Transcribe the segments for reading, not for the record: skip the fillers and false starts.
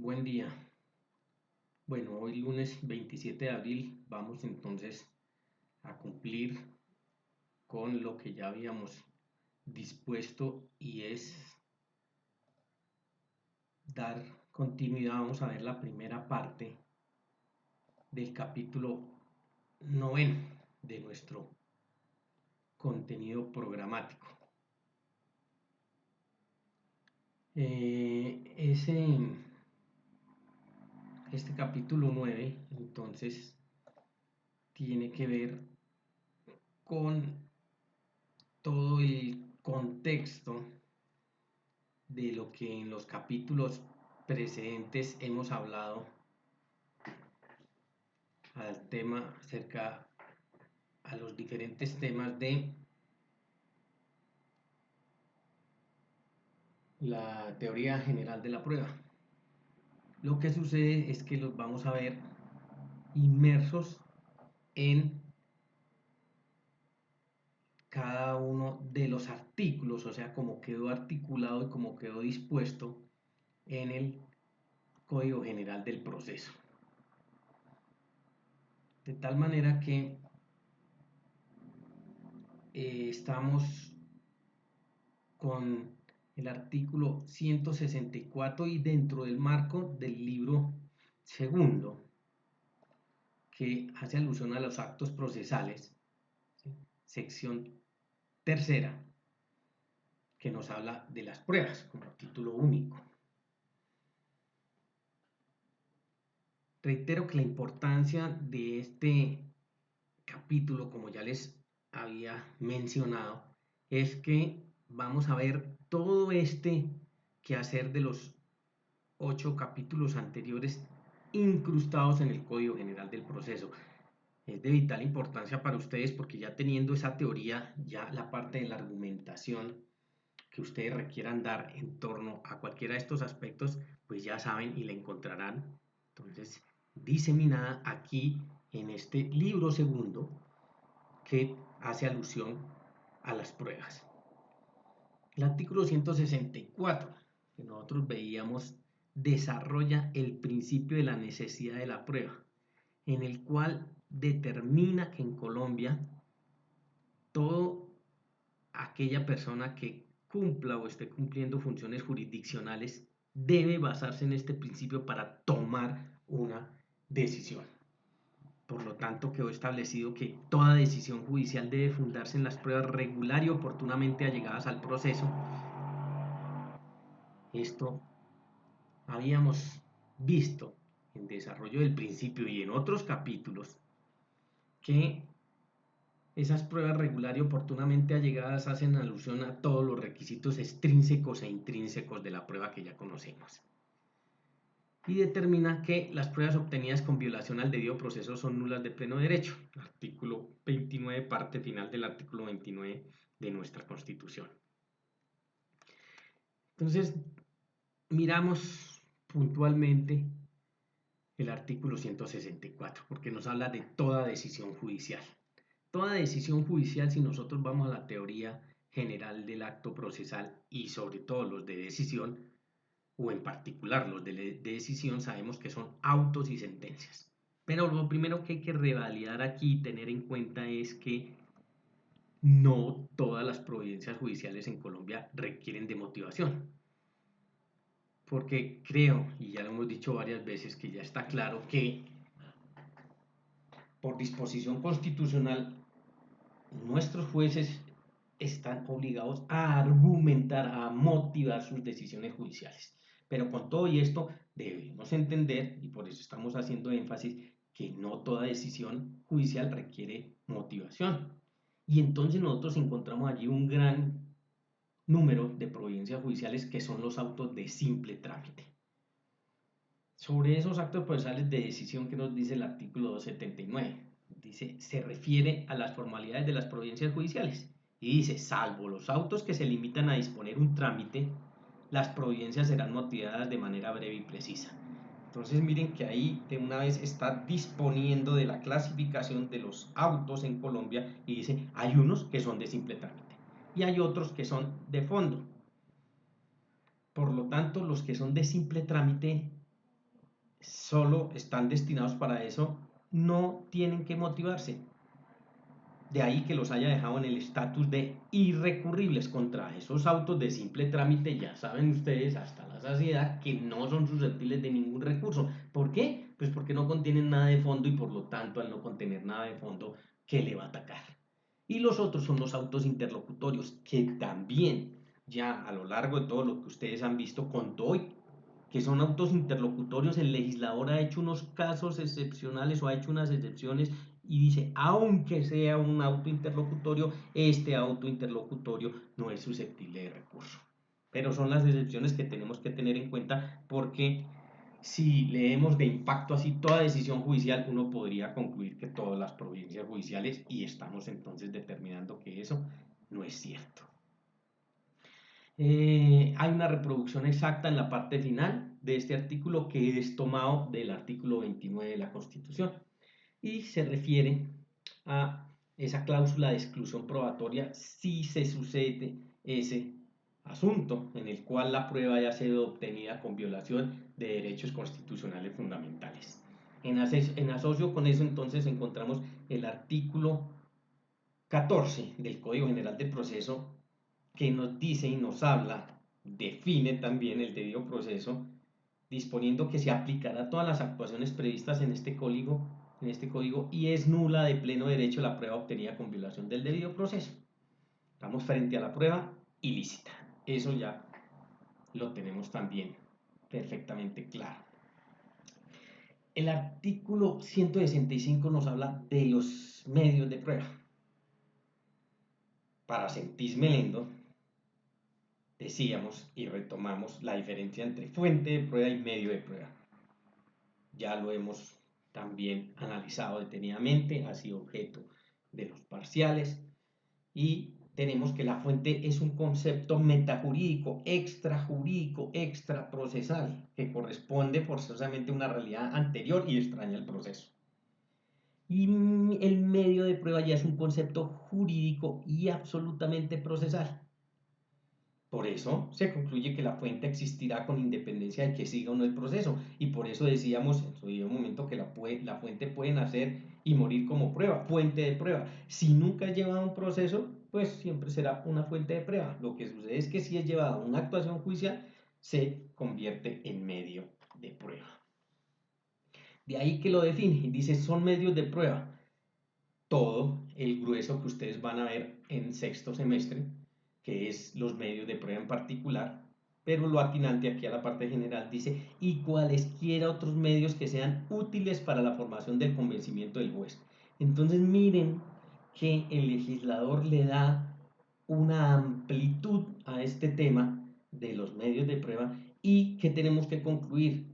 Buen día. Bueno, hoy lunes 27 de abril vamos entonces a cumplir con lo que ya habíamos dispuesto y es dar continuidad. Vamos a ver la primera parte del capítulo 9 de nuestro contenido programático. Este capítulo 9 entonces tiene que ver con todo el contexto de lo que en los capítulos precedentes hemos hablado al tema acerca a los diferentes temas de la teoría general de la prueba. Lo que sucede es que los vamos a ver inmersos en cada uno de los artículos, o sea, cómo quedó articulado y cómo quedó dispuesto en el Código General del Proceso. De tal manera que estamos con el artículo 164 y dentro del marco del libro segundo, que hace alusión a los actos procesales, ¿sí? Sección tercera, que nos habla de las pruebas como título único. Reitero que la importancia de este capítulo, como ya les había mencionado, es que vamos a ver todo este quehacer de los 8 capítulos anteriores incrustados en el Código General del Proceso. Es de vital importancia para ustedes porque ya teniendo esa teoría, ya la parte de la argumentación que ustedes requieran dar en torno a cualquiera de estos aspectos, pues ya saben y la encontrarán entonces diseminada aquí en este libro segundo que hace alusión a las pruebas. El artículo 164 que nosotros veíamos desarrolla el principio de la necesidad de la prueba, en el cual determina que en Colombia toda aquella persona que cumpla o esté cumpliendo funciones jurisdiccionales debe basarse en este principio para tomar una decisión. Por lo tanto, quedó establecido que toda decisión judicial debe fundarse en las pruebas regular y oportunamente allegadas al proceso. Esto habíamos visto en desarrollo del principio y en otros capítulos que esas pruebas regular y oportunamente allegadas hacen alusión a todos los requisitos extrínsecos e intrínsecos de la prueba que ya conocemos. Y determina que las pruebas obtenidas con violación al debido proceso son nulas de pleno derecho. Artículo 29, parte final del artículo 29 de nuestra Constitución. Entonces, miramos puntualmente el artículo 164, porque nos habla de toda decisión judicial. Toda decisión judicial, si nosotros vamos a la teoría general del acto procesal y sobre todo los de decisión, o en particular los de decisión, sabemos que son autos y sentencias. Pero lo primero que hay que revalidar aquí y tener en cuenta es que no todas las providencias judiciales en Colombia requieren de motivación. Porque creo, y ya lo hemos dicho varias veces, que ya está claro que por disposición constitucional nuestros jueces están obligados a argumentar, a motivar sus decisiones judiciales. Pero con todo y esto debemos entender, y por eso estamos haciendo énfasis, que no toda decisión judicial requiere motivación. Y entonces nosotros encontramos allí un gran número de providencias judiciales que son los autos de simple trámite. Sobre esos actos procesales de decisión que nos dice el artículo 279, dice, se refiere a las formalidades de las providencias judiciales y dice, salvo los autos que se limitan a disponer un trámite, las providencias serán motivadas de manera breve y precisa. Entonces miren que ahí de una vez está disponiendo de la clasificación de los autos en Colombia y dice, hay unos que son de simple trámite y hay otros que son de fondo. Por lo tanto, los que son de simple trámite solo están destinados para eso, no tienen que motivarse. De ahí que los haya dejado en el estatus de irrecurribles. Contra esos autos de simple trámite, ya saben ustedes hasta la saciedad que no son susceptibles de ningún recurso. ¿Por qué? Pues porque no contienen nada de fondo y por lo tanto al no contener nada de fondo, ¿qué le va a atacar? Y los otros son los autos interlocutorios, que también ya a lo largo de todo lo que ustedes han visto con hoy, que son autos interlocutorios, el legislador ha hecho unos casos excepcionales o ha hecho unas excepciones y dice, aunque sea un auto interlocutorio, este auto interlocutorio no es susceptible de recurso. Pero son las excepciones que tenemos que tener en cuenta porque si leemos de impacto así toda decisión judicial, uno podría concluir que todas las providencias judiciales, y estamos entonces determinando que eso no es cierto. Hay una reproducción exacta en la parte final de este artículo que es tomado del artículo 29 de la Constitución y se refiere a esa cláusula de exclusión probatoria si se sucede ese asunto en el cual la prueba haya sido obtenida con violación de derechos constitucionales fundamentales. En asocio con eso entonces encontramos el artículo 14 del Código General del Proceso que nos dice y nos habla, define también el debido proceso, disponiendo que se aplicará a todas las actuaciones previstas en este código y es nula de pleno derecho la prueba obtenida con violación del debido proceso. Estamos frente a la prueba ilícita. Eso ya lo tenemos también perfectamente claro. El artículo 165 nos habla de los medios de prueba. Para Sentís Melendo, decíamos y retomamos la diferencia entre fuente de prueba y medio de prueba. Ya lo hemos también analizado detenidamente, ha sido objeto de los parciales y tenemos que la fuente es un concepto metajurídico, extrajurídico, extraprocesal, que corresponde forzosamente a una realidad anterior y extraña al proceso. Y el medio de prueba ya es un concepto jurídico y absolutamente procesal. Por eso se concluye que la fuente existirá con independencia de que siga o no el proceso. Y por eso decíamos en su debido momento que la fuente puede nacer y morir como prueba, fuente de prueba. Si nunca es llevado a un proceso, pues siempre será una fuente de prueba. Lo que sucede es que si es llevado a una actuación judicial, se convierte en medio de prueba. De ahí que lo define, dice son medios de prueba. Todo el grueso que ustedes van a ver en sexto semestre, que es los medios de prueba en particular, pero lo atinante aquí a la parte general dice, y cualesquiera otros medios que sean útiles para la formación del convencimiento del juez. Entonces miren que el legislador le da una amplitud a este tema de los medios de prueba y que tenemos que concluir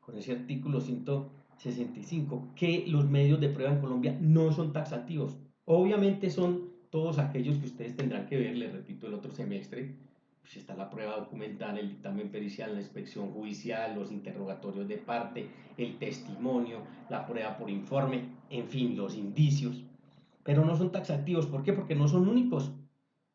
con ese artículo 165, que los medios de prueba en Colombia no son taxativos. Obviamente son todos aquellos que ustedes tendrán que ver, les repito, el otro semestre. Pues está la prueba documental, el dictamen pericial, la inspección judicial, los interrogatorios de parte, el testimonio, la prueba por informe, en fin, los indicios. Pero no son taxativos. ¿Por qué? Porque no son únicos,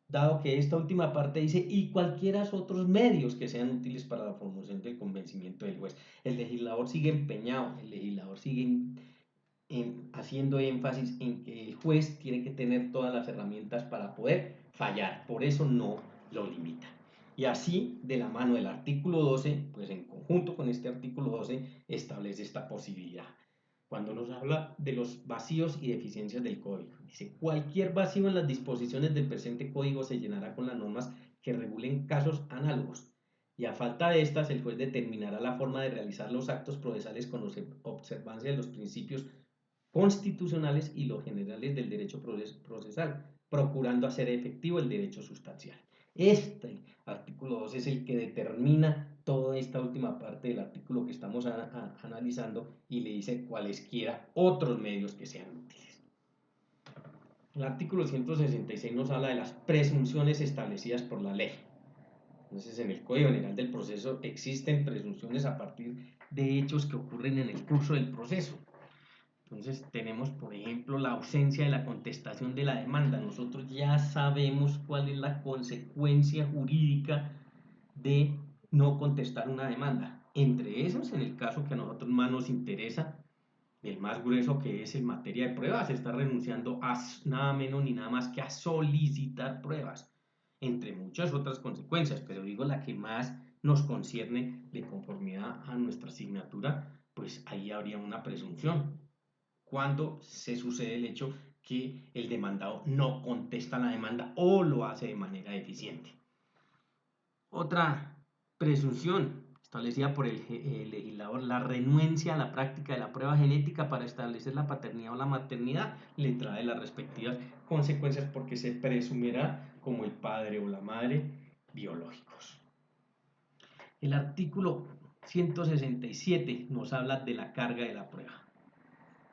dado que esta última parte dice y cualquiera otros medios que sean útiles para la formación del convencimiento del juez. El legislador sigue empeñado, el legislador sigue haciendo énfasis en que el juez tiene que tener todas las herramientas para poder fallar, por eso no lo limita. Y así, de la mano del artículo 12, pues en conjunto con este artículo 12, establece esta posibilidad. Cuando nos habla de los vacíos y deficiencias del código, dice, cualquier vacío en las disposiciones del presente código se llenará con las normas que regulen casos análogos. Y a falta de estas, el juez determinará la forma de realizar los actos procesales con observancia de los principios constitucionales y los generales del derecho procesal, procurando hacer efectivo el derecho sustancial. Este artículo 2 es el que determina toda esta última parte del artículo que estamos analizando y le dice cualesquiera otros medios que sean útiles. El artículo 166 nos habla de las presunciones establecidas por la ley. Entonces, en el Código General del Proceso existen presunciones a partir de hechos que ocurren en el curso del proceso. Entonces tenemos, por ejemplo, la ausencia de la contestación de la demanda. Nosotros ya sabemos cuál es la consecuencia jurídica de no contestar una demanda. Entre esos, en el caso que a nosotros más nos interesa, el más grueso, que es en materia de pruebas, se está renunciando a nada menos ni nada más que a solicitar pruebas, entre muchas otras consecuencias, pero digo la que más nos concierne de conformidad a nuestra asignatura, pues ahí habría una presunción. Cuando se sucede el hecho que el demandado no contesta la demanda o lo hace de manera eficiente. Otra presunción establecida por el legislador, la renuencia a la práctica de la prueba genética para establecer la paternidad o la maternidad, le trae las respectivas consecuencias porque se presumirá como el padre o la madre biológicos. El artículo 167 nos habla de la carga de la prueba.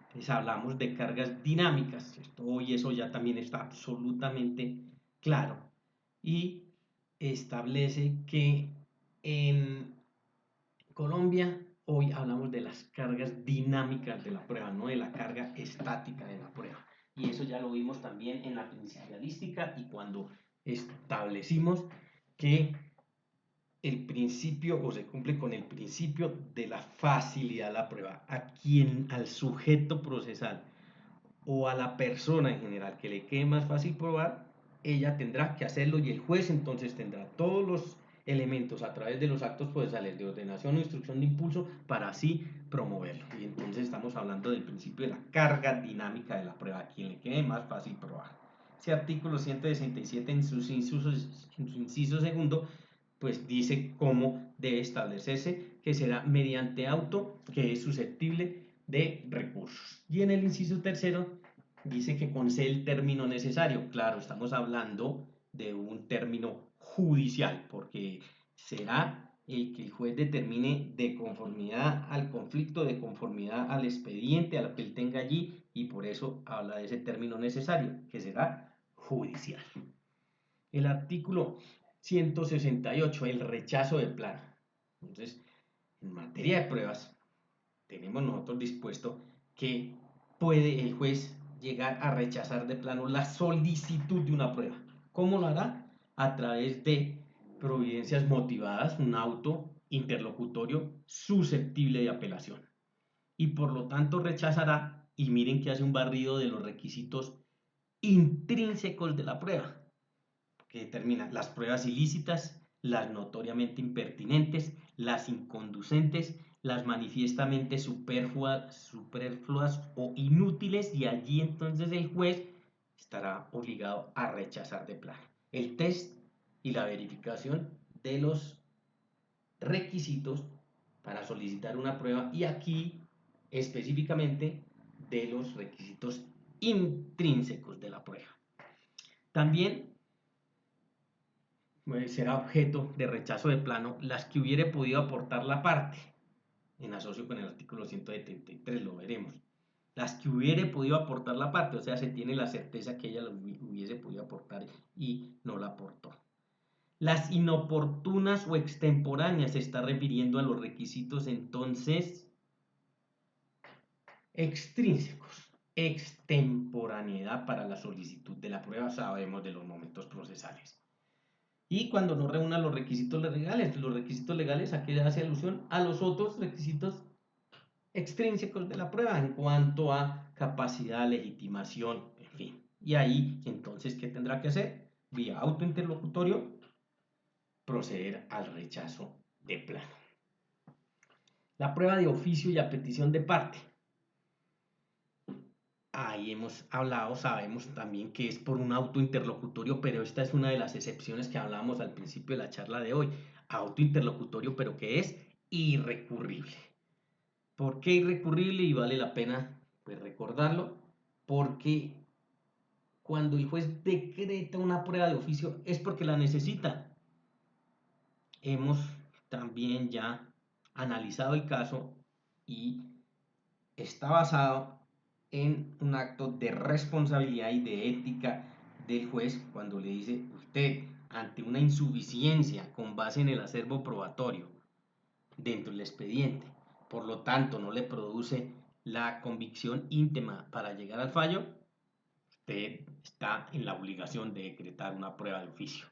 Entonces hablamos de cargas dinámicas, ¿cierto? Hoy eso ya también está absolutamente claro y establece que en Colombia hoy hablamos de las cargas dinámicas de la prueba, no de la carga estática de la prueba. Y eso ya lo vimos también en la principialística y cuando establecimos que el principio o se cumple con el principio de la facilidad de la prueba. Al sujeto procesal o a la persona en general que le quede más fácil probar, ella tendrá que hacerlo y el juez entonces tendrá todos los elementos a través de los actos procesales de ordenación o instrucción de impulso para así promoverlo. Y entonces estamos hablando del principio de la carga dinámica de la prueba, a quien le quede más fácil probar. Ese artículo 167 en su inciso segundo, pues dice cómo debe establecerse, que será mediante auto que es susceptible de recursos. Y en el inciso tercero dice que concede el término necesario. Claro, estamos hablando de un término judicial, porque será el que el juez determine de conformidad al conflicto, de conformidad al expediente, a lo que él tenga allí, y por eso habla de ese término necesario, que será judicial. El artículo 168, el rechazo de plano. Entonces, en materia de pruebas, tenemos nosotros dispuesto que puede el juez llegar a rechazar de plano la solicitud de una prueba. ¿Cómo lo hará? A través de providencias motivadas, un auto interlocutorio susceptible de apelación. Y por lo tanto rechazará, y miren que hace un barrido de los requisitos intrínsecos de la prueba, que determina las pruebas ilícitas, las notoriamente impertinentes, las inconducentes, las manifiestamente superfluas o inútiles, y allí entonces el juez estará obligado a rechazar de plano. El test y la verificación de los requisitos para solicitar una prueba y aquí específicamente de los requisitos intrínsecos de la prueba. También será objeto de rechazo de plano las que hubiere podido aportar la parte, en asocio con el artículo 173, lo veremos. Las que hubiere podido aportar la parte, o sea, se tiene la certeza que ella lo hubiese podido aportar y no la aportó. Las inoportunas o extemporáneas se está refiriendo a los requisitos entonces extrínsecos. Extemporaneidad para la solicitud de la prueba, sabemos de los momentos procesales. Y cuando no reúna los requisitos legales, ¿a qué hace alusión? A los otros requisitos extrínsecos de la prueba en cuanto a capacidad, legitimación, en fin. Y ahí, entonces, ¿qué tendrá que hacer? Vía autointerlocutorio, proceder al rechazo de plano. La prueba de oficio y a petición de parte. Ahí hemos hablado, sabemos también que es por un autointerlocutorio, pero esta es una de las excepciones que hablábamos al principio de la charla de hoy. Autointerlocutorio, pero que es irrecurrible. ¿Por qué irrecurrible? Y vale la pena pues, recordarlo, porque cuando el juez decreta una prueba de oficio es porque la necesita. Hemos también ya analizado el caso y está basado en un acto de responsabilidad y de ética del juez cuando le dice usted ante una insuficiencia con base en el acervo probatorio dentro del expediente, por lo tanto no le produce la convicción íntima para llegar al fallo, usted está en la obligación de decretar una prueba de oficio.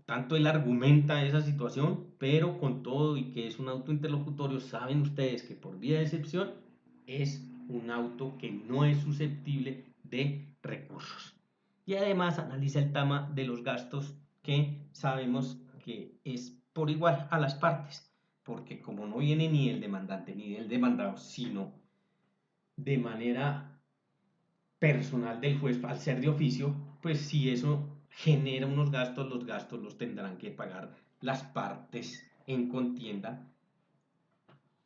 Tanto él argumenta esa situación, pero con todo y que es un auto interlocutorio, saben ustedes que por vía de excepción es un auto que no es susceptible de recursos. Y además analiza el tema de los gastos, que sabemos que es por igual a las partes, porque como no viene ni el demandante ni del demandado, sino de manera personal del juez al ser de oficio, pues si eso genera unos gastos, los gastos los tendrán que pagar las partes en contienda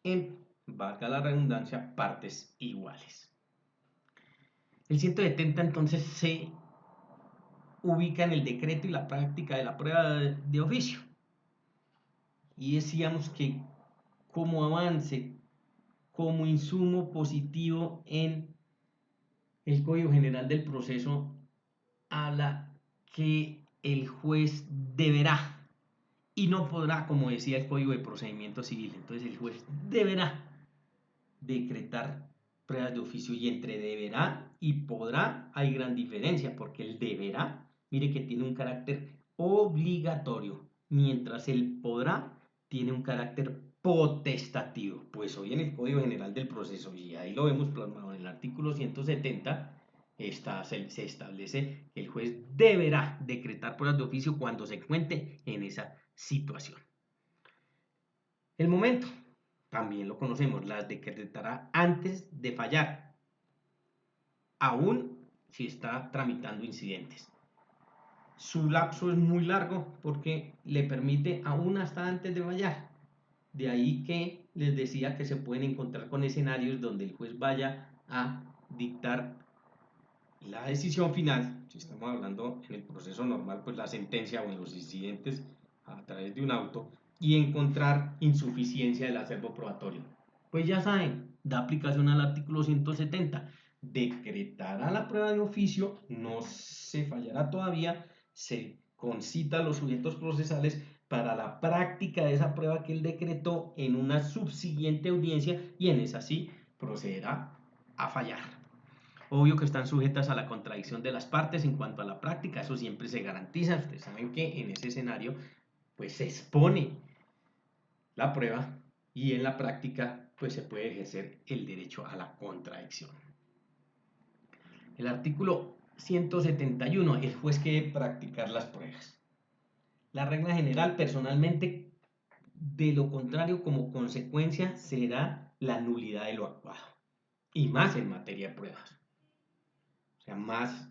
en, valga la redundancia, partes iguales. El 170 entonces se ubica en el decreto y la práctica de la prueba de oficio. Y decíamos que como avance, como insumo positivo en el Código General del Proceso, habla que el juez deberá y no podrá, como decía el Código de Procedimiento Civil. Entonces el juez deberá decretar pruebas de oficio, y entre deberá y podrá hay gran diferencia, porque el deberá, mire que tiene un carácter obligatorio, mientras el podrá tiene un carácter potestativo. Pues hoy en el Código General del Proceso, y ahí lo vemos plasmado en el artículo 170, se establece que el juez deberá decretar pruebas de oficio cuando se encuentre en esa situación. El momento, también lo conocemos, las decretará antes de fallar, aún si está tramitando incidentes. Su lapso es muy largo porque le permite aún hasta antes de fallar. De ahí que les decía que se pueden encontrar con escenarios donde el juez vaya a dictar la decisión final, si estamos hablando en el proceso normal, pues la sentencia o en los incidentes a través de un auto, y encontrar insuficiencia del acervo probatorio. Pues ya saben, da aplicación al artículo 170, decretará la prueba de oficio, no se fallará todavía, se concita a los sujetos procesales para la práctica de esa prueba que él decretó en una subsiguiente audiencia, y en esa sí procederá a fallar. Obvio que están sujetas a la contradicción de las partes en cuanto a la práctica, eso siempre se garantiza. Ustedes saben que en ese escenario pues se expone la prueba, y en la práctica pues se puede ejercer el derecho a la contradicción. El artículo 171, el juez que debe practicar las pruebas. La regla general, personalmente, de lo contrario, como consecuencia será la nulidad de lo actuado, y más en materia de pruebas. O sea, más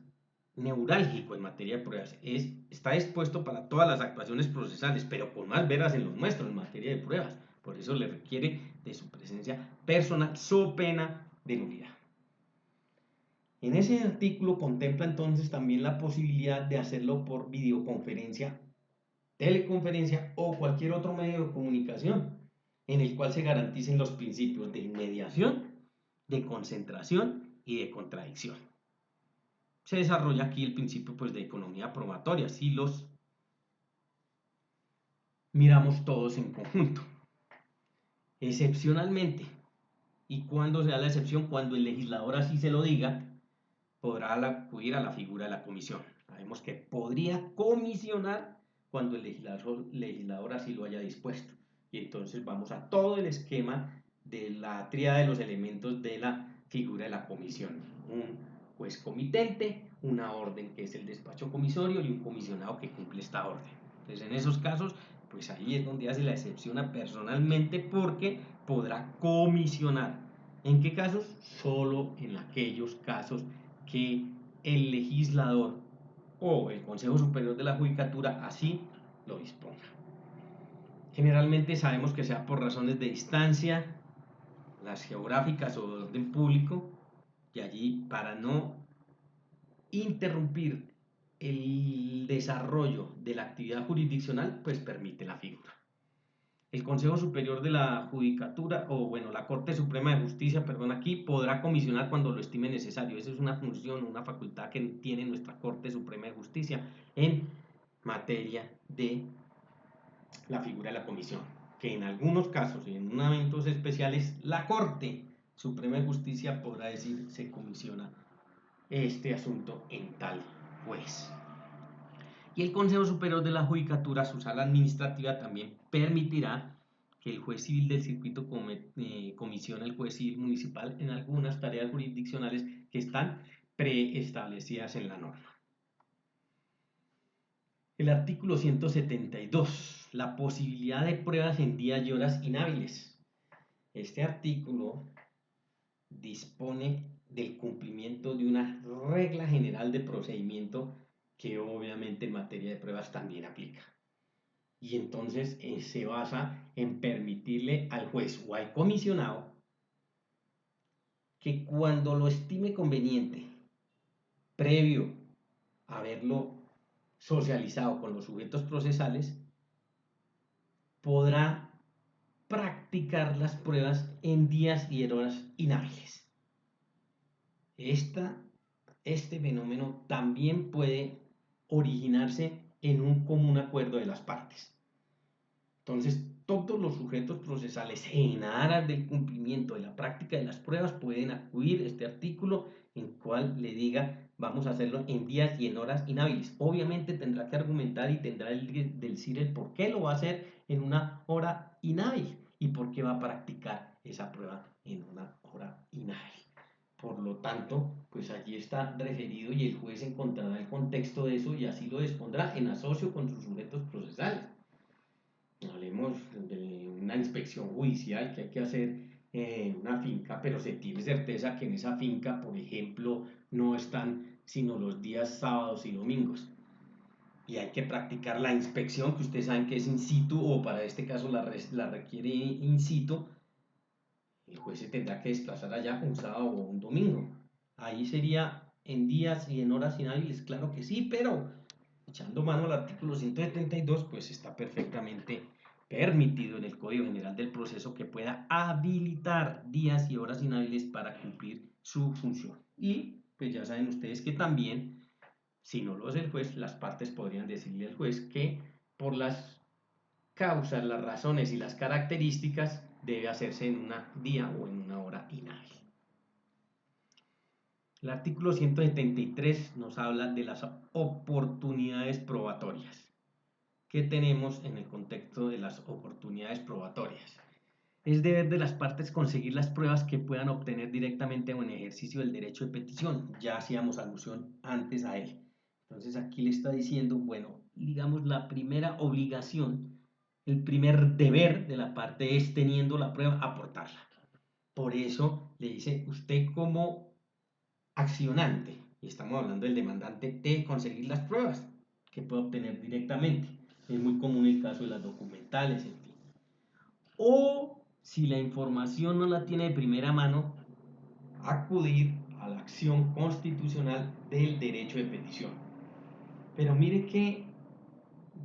neurálgico en materia de pruebas. Está expuesto para todas las actuaciones procesales, pero con más veras en los nuestros en materia de pruebas. Por eso le requiere de su presencia personal, so pena de nulidad. En ese artículo contempla entonces también la posibilidad de hacerlo por videoconferencia, teleconferencia o cualquier otro medio de comunicación en el cual se garanticen los principios de inmediación, de concentración y de contradicción. Se desarrolla aquí el principio pues, de economía probatoria, si los miramos todos en conjunto. Excepcionalmente, y cuando sea la excepción, cuando el legislador así se lo diga, podrá acudir a la figura de la comisión. Sabemos que podría comisionar cuando el legislador así lo haya dispuesto. Y entonces vamos a todo el esquema de la tríada de los elementos de la figura de la comisión. Un juez comitente, una orden que es el despacho comisorio y un comisionado que cumple esta orden. Entonces en esos casos, pues ahí es donde hace la excepción a personalmente, porque podrá comisionar. ¿En qué casos? Solo en aquellos casos que el legislador o el Consejo Superior de la Judicatura así lo disponga. Generalmente sabemos que sea por razones de distancia, las geográficas o de orden público, y allí para no interrumpir el desarrollo de la actividad jurisdiccional, pues permite la figura. El Consejo Superior de la Judicatura, o bueno, la Corte Suprema de Justicia, perdón, aquí podrá comisionar cuando lo estime necesario. Esa es una función, una facultad que tiene nuestra Corte Suprema de Justicia en materia de la figura de la comisión, que en algunos casos y en momentos especiales la Corte Suprema de Justicia podrá decir se comisiona este asunto en tal juez. Y el Consejo Superior de la Judicatura, su sala administrativa, también permitirá que el juez civil del circuito comisione al juez civil municipal en algunas tareas jurisdiccionales que están preestablecidas en la norma. El artículo 172, la posibilidad de pruebas en días y horas inhábiles. Este artículo dispone del cumplimiento de una regla general de procedimiento que obviamente en materia de pruebas también aplica. Y entonces se basa en permitirle al juez o al comisionado que cuando lo estime conveniente, previo a haberlo socializado con los sujetos procesales, podrá practicar las pruebas en días y horas inhábiles. Este fenómeno también puede originarse en un común acuerdo de las partes. Entonces, todos los sujetos procesales en aras del cumplimiento de la práctica de las pruebas pueden acudir a este artículo en cual le diga vamos a hacerlo en días y en horas inhábiles. Obviamente tendrá que argumentar y tendrá que decir el por qué lo va a hacer en una hora inhábil y por qué va a practicar esa prueba en una hora inhábil. Por lo tanto, pues allí está referido y el juez encontrará el contexto de eso y así lo dispondrá en asocio con sus sujetos procesales. Hablemos de una inspección judicial que hay que hacer en una finca, pero se tiene certeza que en esa finca, por ejemplo, no están sino los días sábados y domingos. Y hay que practicar la inspección, que ustedes saben que es in situ, o para este caso la requiere in situ. El juez se tendrá que desplazar allá un sábado o un domingo. Ahí sería en días y en horas inhábiles, claro que sí, pero echando mano al artículo 172, pues está perfectamente permitido en el Código General del Proceso que pueda habilitar días y horas inhábiles para cumplir su función. Y pues ya saben ustedes que también, si no lo hace el juez, las partes podrían decirle al juez que por las causas, las razones y las características debe hacerse en un día o en una hora inhábil. El artículo 173 nos habla de las oportunidades probatorias. ¿Qué tenemos en el contexto de las oportunidades probatorias? Es deber de las partes conseguir las pruebas que puedan obtener directamente en ejercicio del derecho de petición. Ya hacíamos alusión antes a él. Entonces aquí le está diciendo, bueno, digamos la primera obligación, el primer deber de la parte es teniendo la prueba aportarla. Por eso le dice usted como accionante, y estamos hablando del demandante, de conseguir las pruebas que puede obtener directamente. Es muy común el caso de las documentales, en fin. O si la información no la tiene de primera mano, acudir a la acción constitucional del derecho de petición. Pero mire que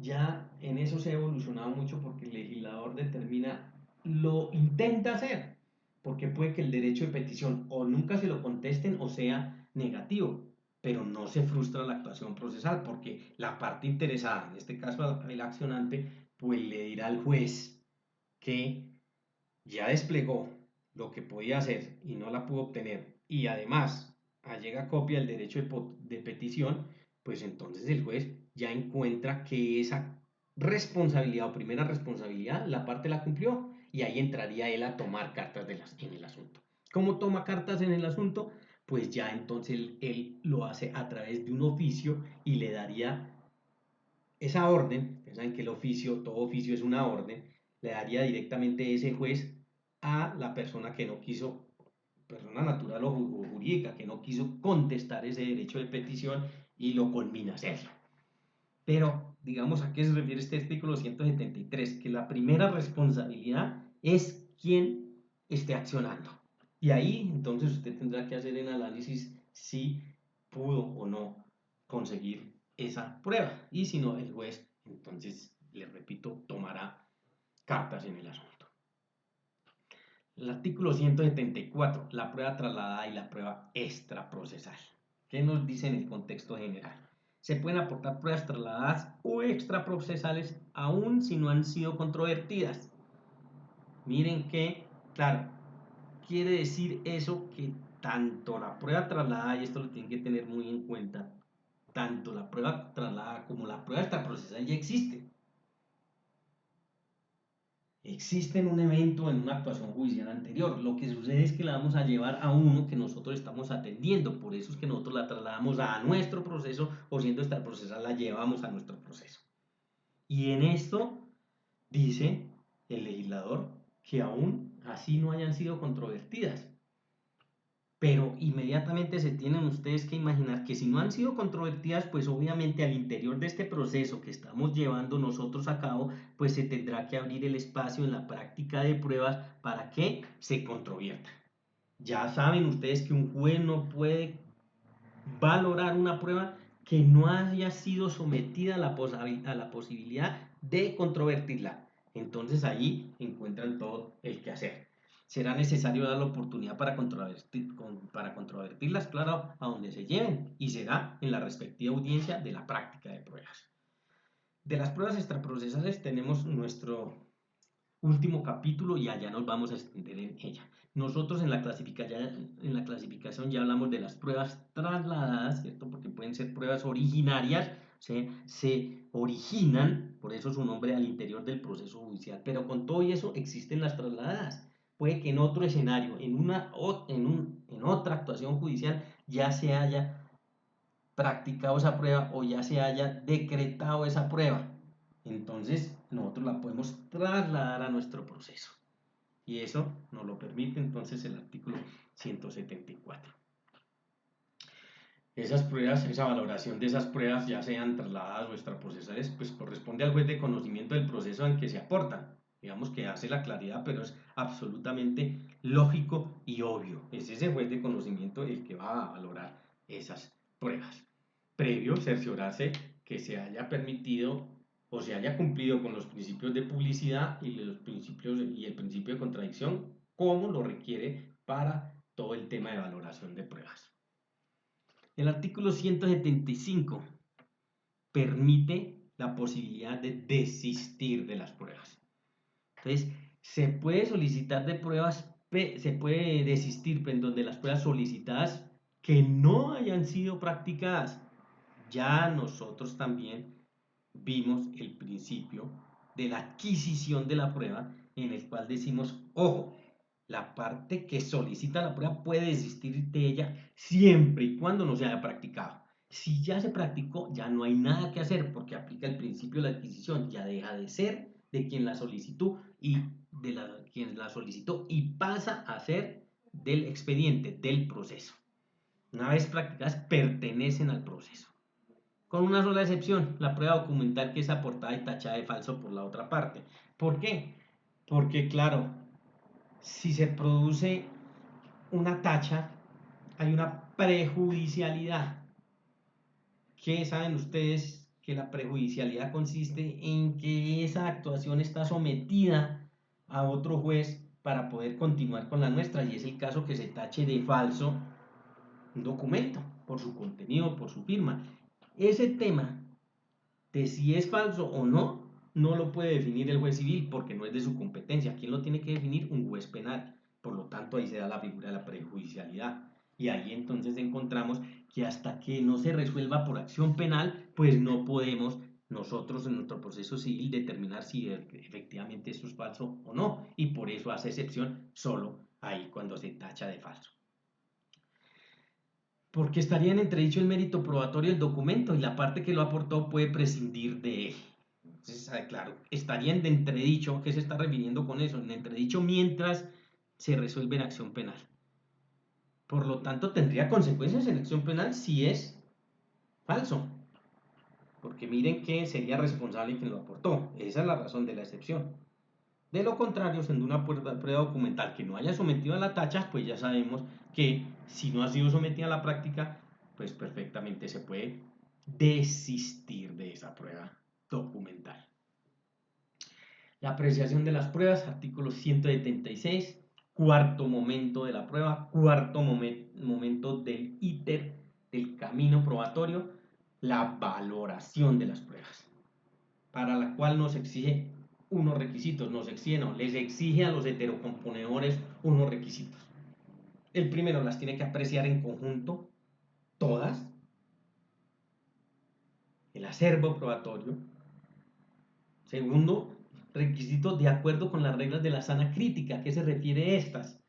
ya en eso se ha evolucionado mucho porque el legislador determina, lo intenta hacer, porque puede que el derecho de petición o nunca se lo contesten o sea negativo, pero no se frustra la actuación procesal porque la parte interesada, en este caso el accionante, pues le dirá al juez que ya desplegó lo que podía hacer y no la pudo obtener y además allega copia del derecho de petición, pues entonces el juez ya encuentra que esa responsabilidad o primera responsabilidad la parte la cumplió y ahí entraría él a tomar cartas en el asunto. ¿Cómo toma cartas en el asunto? Pues ya entonces él lo hace a través de un oficio y le daría esa orden, saben que el oficio, todo oficio es una orden, le daría directamente ese juez a la persona que no quiso, persona natural o jurídica, que no quiso contestar ese derecho de petición y lo conmina a hacerlo. Pero, digamos, ¿a qué se refiere este artículo 173? Que la primera responsabilidad es quien esté accionando. Y ahí, entonces, usted tendrá que hacer el análisis si pudo o no conseguir esa prueba. Y si no, el juez, entonces, le repito, tomará cartas en el asunto. El artículo 174, la prueba trasladada y la prueba extraprocesal. ¿Qué nos dice en el contexto general? Se pueden aportar pruebas trasladadas o extraprocesales aun si no han sido controvertidas. Miren que, claro, quiere decir eso que tanto la prueba trasladada, y esto lo tienen que tener muy en cuenta, tanto la prueba trasladada como la prueba extraprocesal ya existen. Existe en un evento, en una actuación judicial anterior. Lo que sucede es que la vamos a llevar a uno que nosotros estamos atendiendo. Por eso es que nosotros la trasladamos a nuestro proceso o siendo extraprocesal la llevamos a nuestro proceso. Y en esto dice el legislador que aún así no hayan sido controvertidas. Pero inmediatamente se tienen ustedes que imaginar que si no han sido controvertidas, pues obviamente al interior de este proceso que estamos llevando nosotros a cabo, pues se tendrá que abrir el espacio en la práctica de pruebas para que se controviertan. Ya saben ustedes que un juez no puede valorar una prueba que no haya sido sometida a la posibilidad de controvertirla. Entonces ahí encuentran todo el que hacer. Será necesario dar la oportunidad para controvertirlas, claro, a donde se lleven, y será en la respectiva audiencia de la práctica de pruebas. De las pruebas extraprocesales tenemos nuestro último capítulo y allá nos vamos a extender en ella. Nosotros en la clasificación ya hablamos de las pruebas trasladadas, ¿cierto? Porque pueden ser pruebas originarias, se originan, por eso su nombre al interior del proceso judicial, pero con todo eso existen las trasladadas. Puede que en otro escenario, en otra actuación judicial, ya se haya practicado esa prueba o ya se haya decretado esa prueba. Entonces nosotros la podemos trasladar a nuestro proceso. Y eso nos lo permite entonces el artículo 174. Esas pruebas, esa valoración de esas pruebas, ya sean trasladadas o extraprocesales, pues corresponde al juez de conocimiento del proceso en que se aportan. Digamos que hace la claridad, pero es absolutamente lógico y obvio. Es ese juez de conocimiento el que va a valorar esas pruebas. Previo cerciorarse que se haya permitido o se haya cumplido con los principios de publicidad y el principio de contradicción, como lo requiere para todo el tema de valoración de pruebas. El artículo 175 permite la posibilidad de desistir de las pruebas. Entonces, se puede solicitar de pruebas, se puede desistir en donde las pruebas solicitadas que no hayan sido practicadas. Ya nosotros también vimos el principio de la adquisición de la prueba, en el cual decimos, ojo, la parte que solicita la prueba puede desistir de ella siempre y cuando no se haya practicado. Si ya se practicó, ya no hay nada que hacer porque aplica el principio de la adquisición, ya deja de ser de quien la solicitó y quien la solicitó y pasa a ser del expediente, del proceso. Una vez practicadas, pertenecen al proceso. Con una sola excepción, la prueba documental que es aportada y tachada de falso por la otra parte. ¿Por qué? Porque claro, si se produce una tacha, hay una prejudicialidad. ¿Qué saben ustedes? Que la prejudicialidad consiste en que esa actuación está sometida a otro juez para poder continuar con la nuestra, y es el caso que se tache de falso un documento por su contenido, por su firma. Ese tema de si es falso o no, no lo puede definir el juez civil porque no es de su competencia. ¿Quién lo tiene que definir? Un juez penal. Por lo tanto, ahí se da la figura de la prejudicialidad. Y ahí entonces encontramos que hasta que no se resuelva por acción penal, pues no podemos nosotros en nuestro proceso civil determinar si efectivamente eso es falso o no. Y por eso hace excepción solo ahí cuando se tacha de falso. Porque estaría en entredicho el mérito probatorio del documento y la parte que lo aportó puede prescindir de él. Entonces, claro, estaría en entredicho. ¿Qué se está refiriendo con eso? En entredicho mientras se resuelve en acción penal. Por lo tanto, tendría consecuencias en acción penal si es falso. Porque miren que sería responsable quien lo aportó. Esa es la razón de la excepción. De lo contrario, siendo una prueba documental que no haya sometido a la tacha, pues ya sabemos que si no ha sido sometida a la práctica, pues perfectamente se puede desistir de esa prueba documental. La apreciación de las pruebas, artículo 176, cuarto momento de la prueba, cuarto momento del íter, del camino probatorio, la valoración de las pruebas, para la cual nos exige unos requisitos, les exige a los heterocomponedores unos requisitos. El primero, las tiene que apreciar en conjunto, todas, el acervo probatorio. Segundo, requisitos de acuerdo con las reglas de la sana crítica. ¿A qué se refiere estas?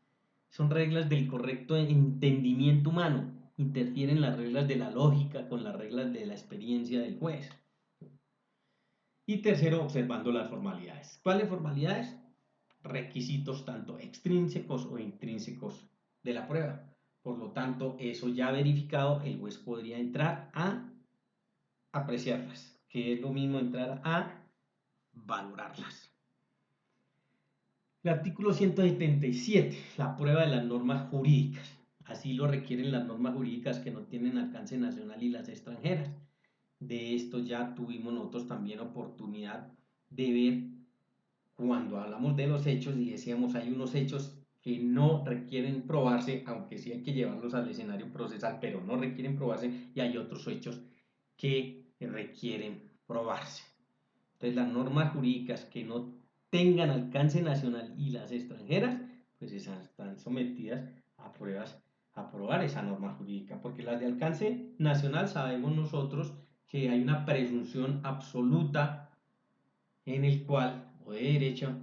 Son reglas del correcto entendimiento humano. Interfieren las reglas de la lógica con las reglas de la experiencia del juez. Y tercero, observando las formalidades. ¿Cuáles formalidades? Requisitos tanto extrínsecos o intrínsecos de la prueba. Por lo tanto, eso ya verificado, el juez podría entrar a apreciarlas, que es lo mismo entrar a valorarlas. El artículo 177, la prueba de las normas jurídicas. Así lo requieren las normas jurídicas que no tienen alcance nacional y las extranjeras. De esto ya tuvimos nosotros también oportunidad de ver cuando hablamos de los hechos y decíamos hay unos hechos que no requieren probarse, aunque sí hay que llevarlos al escenario procesal, pero no requieren probarse, y hay otros hechos que requieren probarse. Entonces las normas jurídicas que no tengan alcance nacional y las extranjeras, pues están sometidas a pruebas, a probar esa norma jurídica, porque las de alcance nacional sabemos nosotros que hay una presunción absoluta en el cual, o de derecho,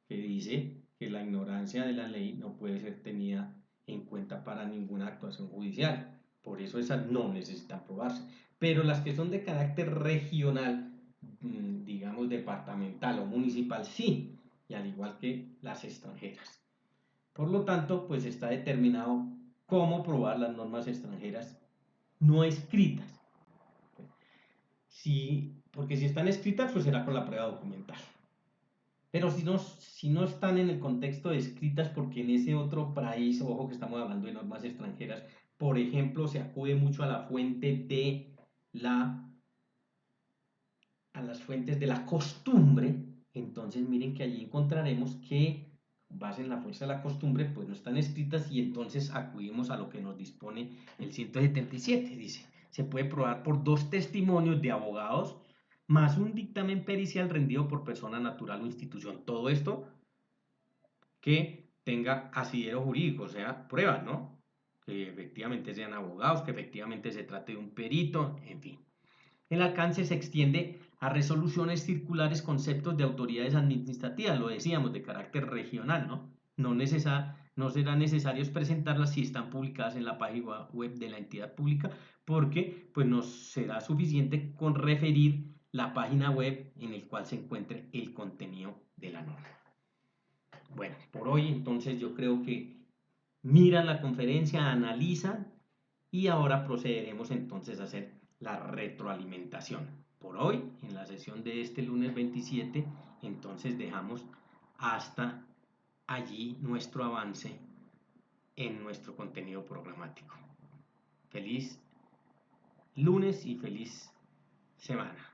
que dice que la ignorancia de la ley no puede ser tenida en cuenta para ninguna actuación judicial. Por eso esas no necesitan probarse. Pero las que son de carácter regional, digamos departamental o municipal, sí, y al igual que las extranjeras. Por lo tanto, pues está determinado cómo probar las normas extranjeras no escritas. Porque si están escritas, pues será con la prueba documental. Pero si no están en el contexto de escritas, porque en ese otro país, ojo que estamos hablando de normas extranjeras, por ejemplo, se acude mucho a la fuente de a las fuentes de la costumbre, entonces miren que allí encontraremos que base en la fuerza de la costumbre, pues no están escritas y entonces acudimos a lo que nos dispone el 177, dice, se puede probar por 2 testimonios de abogados más un dictamen pericial rendido por persona natural o institución. Todo esto que tenga asidero jurídico, o sea, pruebas, ¿no? Que efectivamente sean abogados, que efectivamente se trate de un perito, en fin. El alcance se extiende a resoluciones circulares, conceptos de autoridades administrativas, lo decíamos, de carácter regional, ¿no? No será necesario presentarlas si están publicadas en la página web de la entidad pública, porque pues nos será suficiente con referir la página web en el cual se encuentre el contenido de la norma. Bueno, por hoy entonces yo creo que miran la conferencia, analizan y ahora procederemos entonces a hacer la retroalimentación. Por hoy, en la sesión de este lunes 27, entonces dejamos hasta allí nuestro avance en nuestro contenido programático. Feliz lunes y feliz semana.